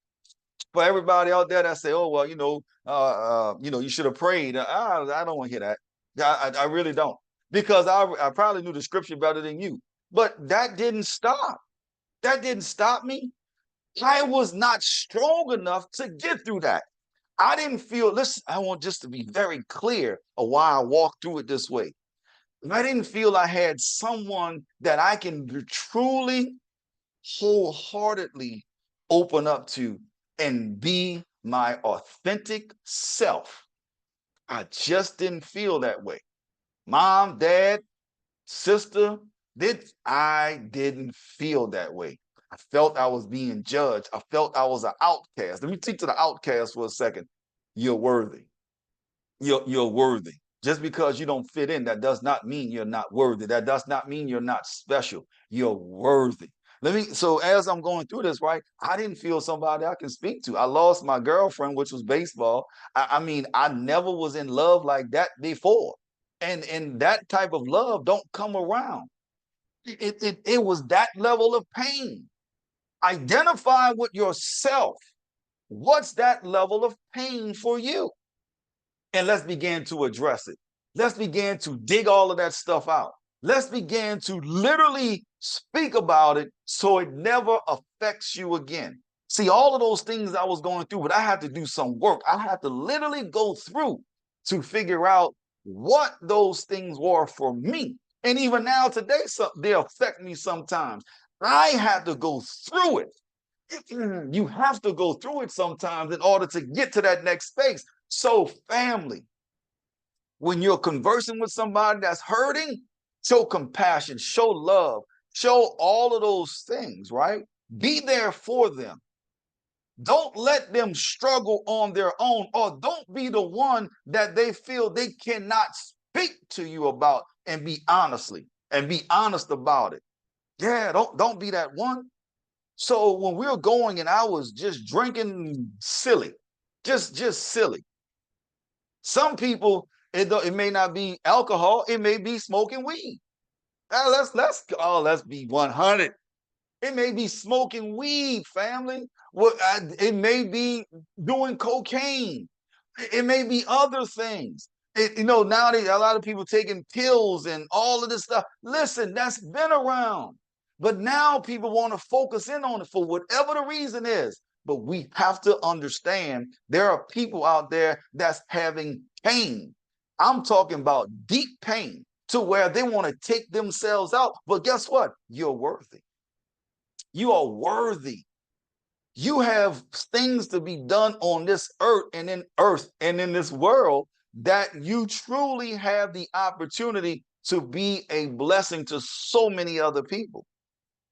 For everybody out there that say, "Oh well, you should have prayed." I don't want to hear that. I really don't, because I probably knew the scripture better than you. But that didn't stop. That didn't stop me. I was not strong enough to get through that. I didn't feel, listen, I want just to be very clear of why I walked through it this way. I didn't feel I had someone that I can truly, wholeheartedly open up to and be my authentic self. I just didn't feel that way. Mom, dad, sister, I didn't feel that way. I felt I was being judged. I felt I was an outcast. Let me teach to the outcast for a second. You're worthy. You're worthy. Just because you don't fit in, that does not mean you're not worthy. That does not mean you're not special. You're worthy. So as I'm going through this, right, I didn't feel somebody I can speak to. I lost my girlfriend, which was baseball. I mean, I never was in love like that before. And that type of love don't come around. It was that level of pain. Identify with yourself. What's that level of pain for you? And let's begin to address it. Let's begin to dig all of that stuff out. Let's begin to literally speak about it so it never affects you again. See, all of those things I was going through, but I had to do some work. I had to literally go through to figure out what those things were for me. And even now today, they affect me sometimes. I had to go through it. You have to go through it sometimes in order to get to that next space. So, family, when you're conversing with somebody that's hurting, show compassion, show love, show all of those things, right? Be there for them. Don't let them struggle on their own, or don't be the one that they feel they cannot speak to you about and be honest about it. Yeah, don't be that one. So when we were going and I was just drinking silly, just silly. Some people, it may not be alcohol, it may be smoking weed. Let's be 100. It may be smoking weed, family. It may be doing cocaine. It may be other things. Nowadays a lot of people taking pills and all of this stuff. Listen, that's been around, but now people want to focus in on it for whatever the reason is. But we have to understand there are people out there that's having pain. I'm talking about deep pain to where they want to take themselves out. But guess what? You're worthy. You are worthy. You have things to be done on this earth and in this world that you truly have the opportunity to be a blessing to so many other people.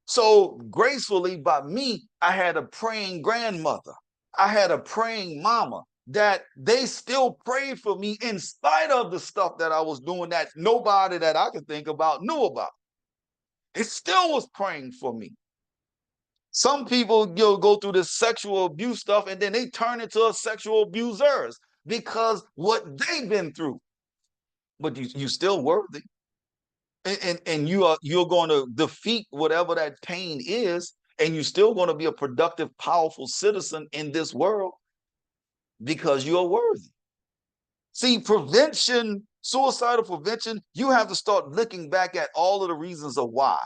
So gracefully by me, I had a praying grandmother. I had a praying mama that they still prayed for me in spite of the stuff that I was doing that nobody that I could think about knew about. It still was praying for me. Some people go through this sexual abuse stuff and then they turn into a sexual abusers because what they've been through. But you still worthy. And you're going to defeat whatever that pain is, and you're still going to be a productive, powerful citizen in this world because you're worthy. See, suicidal prevention, you have to start looking back at all of the reasons of why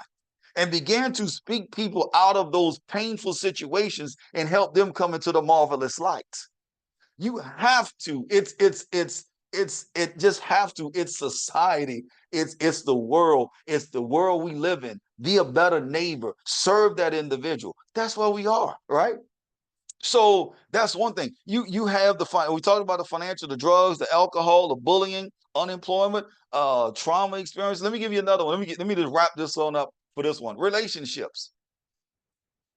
and began to speak people out of those painful situations and help them come into the marvelous light. You have to. It just have to. It's society. It's the world. It's the world we live in. Be a better neighbor. Serve that individual. That's where we are, right? So that's one thing. You have we talked about the financial, the drugs, the alcohol, the bullying, unemployment, trauma experience. Let me give you another one. Let me just wrap this on up for this one. Relationships.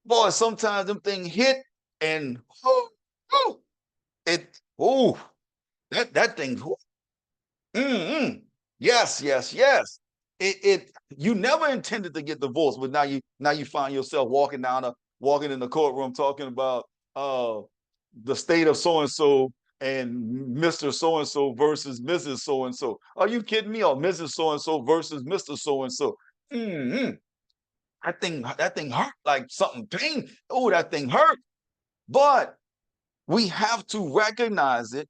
Boy, sometimes them things hit and whoo, whoo, it that thing. Mm-mm. Yes, yes, yes. It you never intended to get divorced, but now you find yourself walking in the courtroom talking about uh the state of so and so and Mr. So and so versus Mrs. So and so. Are you kidding me? Or Mrs. So and so versus Mr. So and so. Mm-hmm. That thing hurt like something pain. Oh, that thing hurt. But we have to recognize it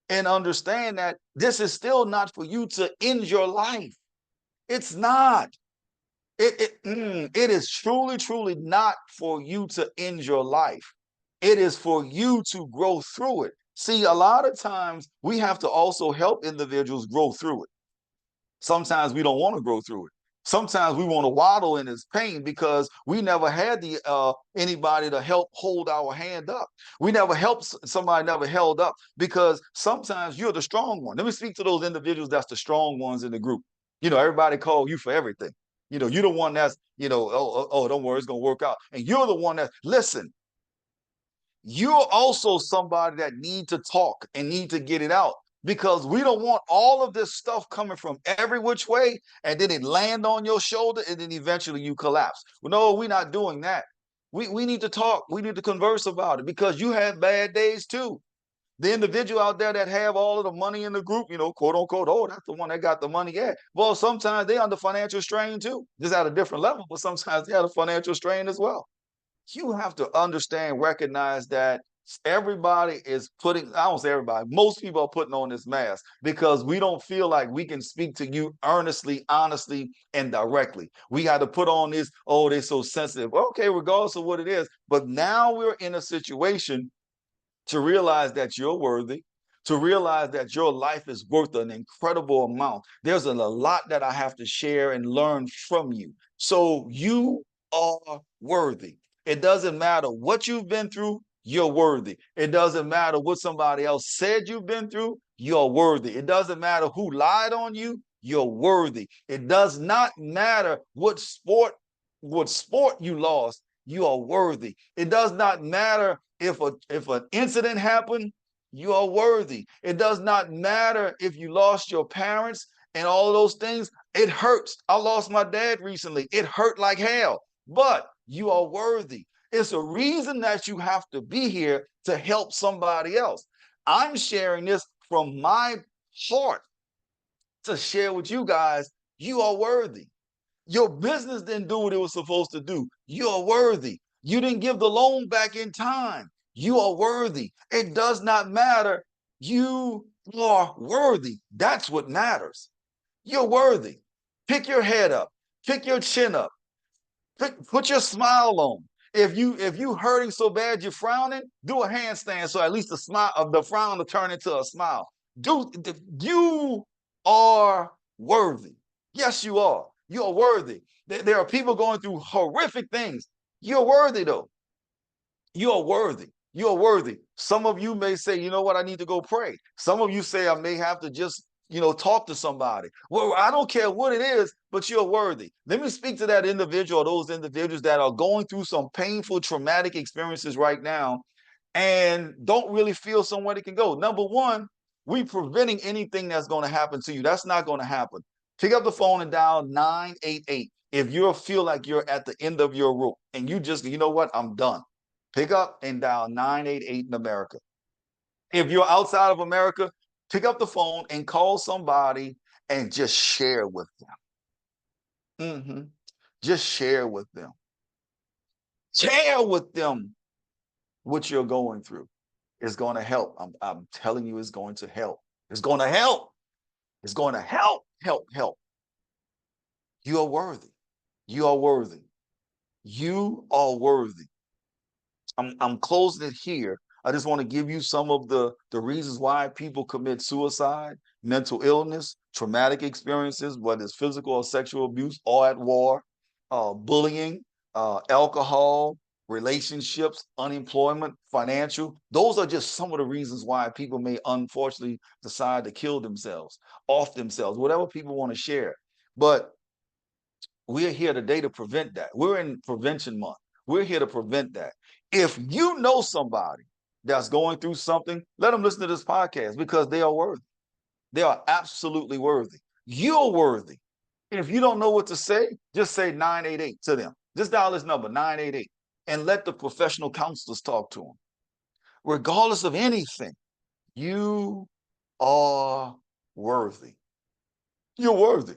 and understand that this is still not for you to end your life. It's not. It is truly, truly not for you to end your life. It is for you to grow through it. See, a lot of times we have to also help individuals grow through it. Sometimes we don't want to grow through it. Sometimes we want to waddle in this pain because we never had the anybody to help hold our hand up. We never helped somebody never held up because sometimes you're the strong one. Let me speak to those individuals that's the strong ones in the group. Everybody call you for everything. You're the one that's don't worry, it's gonna work out. And you're the one that listen, you're also somebody that need to talk and need to get it out because we don't want all of this stuff coming from every which way and then it land on your shoulder and then eventually you collapse. Well, no, we're not doing that. We need to talk. We need to converse about it because you have bad days too. The individual out there that have all of the money in the group, quote unquote, oh, that's the one that got the money. Yeah. Well, sometimes they under financial strain too, just at a different level, but sometimes they have a financial strain as well. You have to understand, recognize that everybody is putting, I don't say everybody, most people are putting on this mask because we don't feel like we can speak to you earnestly, honestly, and directly. We got to put on this, oh, they're so sensitive. Okay, regardless of what it is. But now we're in a situation to realize that you're worthy, to realize that your life is worth an incredible amount. There's a lot that I have to share and learn from you. So you are worthy. It doesn't matter what you've been through, you're worthy. It doesn't matter what somebody else said you've been through, you're worthy. It doesn't matter who lied on you, you're worthy. It does not matter what sport you lost, you are worthy. It does not matter if an incident happened, you are worthy. It does not matter if you lost your parents and all of those things. It hurts. I lost my dad recently. It hurt like hell, but you are worthy. It's a reason that you have to be here to help somebody else. I'm sharing this from my heart to share with you guys. You are worthy. Your business didn't do what it was supposed to do. You are worthy. You didn't give the loan back in time. You are worthy. It does not matter. You are worthy. That's what matters. You're worthy. Pick your head up. Pick your chin up. Put your smile on. If you hurting so bad you're frowning, do a handstand so at least the smile of the frown will turn into a smile. You are worthy. Yes, you are. You are worthy. There are people going through horrific things. You're worthy though. You are worthy. You are worthy. Some of you may say, you know what, I need to go pray. Some of you say, I may have to just, talk to somebody. Well, I don't care what it is, but you're worthy. Let me speak to that individual or those individuals that are going through some painful, traumatic experiences right now and don't really feel somewhere they can go. Number one, we preventing anything that's going to happen to you. That's not going to happen. Pick up the phone and dial 988. If you feel like you're at the end of your rope and you just, you know what, I'm done. Pick up and dial 988 in America. If you're outside of America, pick up the phone and call somebody and just share with them. Just share with them. Share with them what you're going through. It's going to help. I'm telling you, it's going to help. It's going to help. It's going to help, help, help. You are worthy. You are worthy. You are worthy. I'm closing it here. I just want to give you some of the reasons why people commit suicide, mental illness, traumatic experiences, whether it's physical or sexual abuse, or at war, bullying, alcohol, relationships, unemployment, financial. Those are just some of the reasons why people may unfortunately decide to kill themselves, off themselves, whatever people want to share. But we're here today to prevent that. We're in prevention month. We're here to prevent that. If you know somebody that's going through something, let them listen to this podcast because they are worthy. They are absolutely worthy. You're worthy. If you don't know what to say, just say 988 to them. Just dial this number, 988, and let the professional counselors talk to them. Regardless of anything, you are worthy. You're worthy.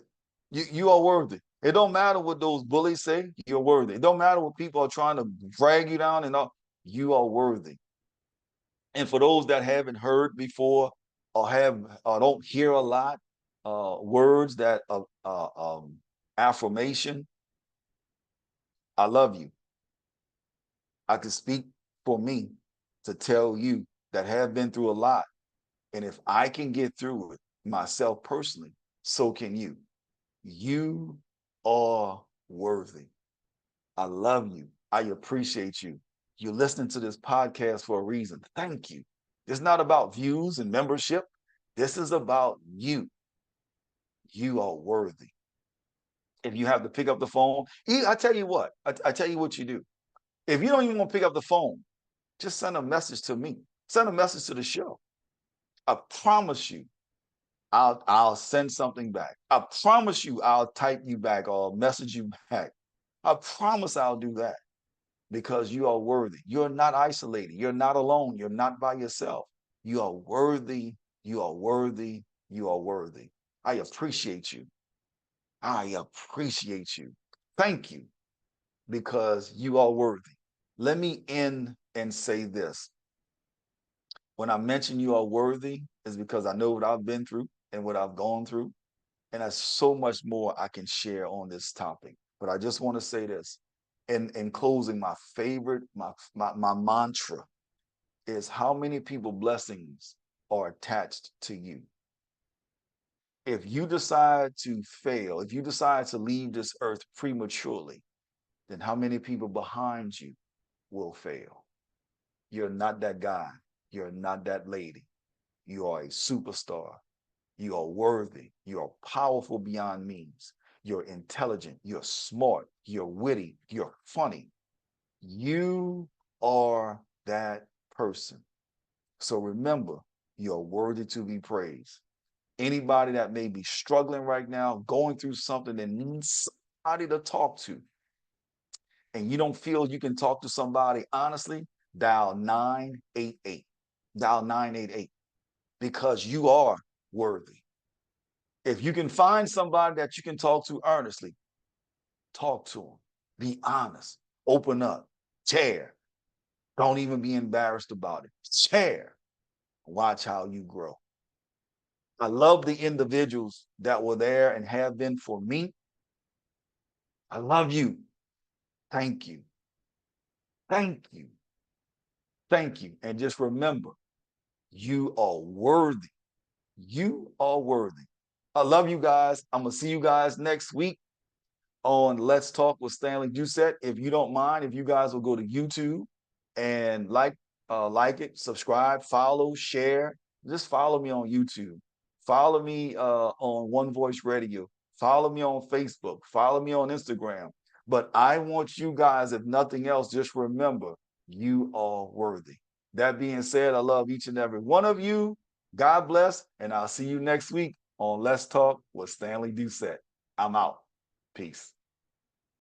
You are worthy. It don't matter what those bullies say, you're worthy. It don't matter what people are trying to drag you down and all, you are worthy. And for those that haven't heard before or have don't hear a lot, words that affirmation, I love you. I can speak for me to tell you that have been through a lot. And if I can get through it myself personally, so can you. You are worthy. I love you. I appreciate you. You're listening to this podcast for a reason. Thank you. It's not about views and membership. This is about you. You are worthy. If you have to pick up the phone, I tell you what, I tell you what you do. If you don't even want to pick up the phone, just send a message to me. Send a message to the show. I promise you, I'll send something back. I promise you, I'll type you back or message you back. I promise I'll do that because you are worthy. You're not isolated. You're not alone. You're not by yourself. You are worthy. You are worthy. You are worthy. I appreciate you. I appreciate you. Thank you because you are worthy. Let me end and say this. When I mention you are worthy, is because I know what I've been through and what I've gone through. And there's so much more I can share on this topic. But I just want to say this. In closing, my favorite, my mantra is how many people blessings are attached to you. If you decide to fail, if you decide to leave this earth prematurely, then how many people behind you will fail? You're not that guy. You're not that lady. You are a superstar. You are worthy. You are powerful beyond means. You're intelligent. You're smart. You're witty. You're funny. You are that person. So remember, you're worthy to be praised. Anybody that may be struggling right now, going through something that needs somebody to talk to, and you don't feel you can talk to somebody honestly, dial 988. Dial 988 because you are worthy. If you can find somebody that you can talk to earnestly, talk to them. Be honest. Open up. Share. Don't even be embarrassed about it. Share. Watch how you grow. I love the individuals that were there and have been for me. I love you. Thank you. Thank you. Thank you. And just remember, you are worthy. You are worthy. I love you guys. I'm going to see you guys next week on Let's Talk with Stanley Doucette. If you don't mind, if you guys will go to YouTube and like it, subscribe, follow, share. Just follow me on YouTube. Follow me on One Voice Radio. Follow me on Facebook. Follow me on Instagram. But I want you guys, if nothing else, just remember, you are worthy. That being said, I love each and every one of you. God bless, and I'll see you next week on Let's Talk with Stanley Doucette. I'm out. Peace.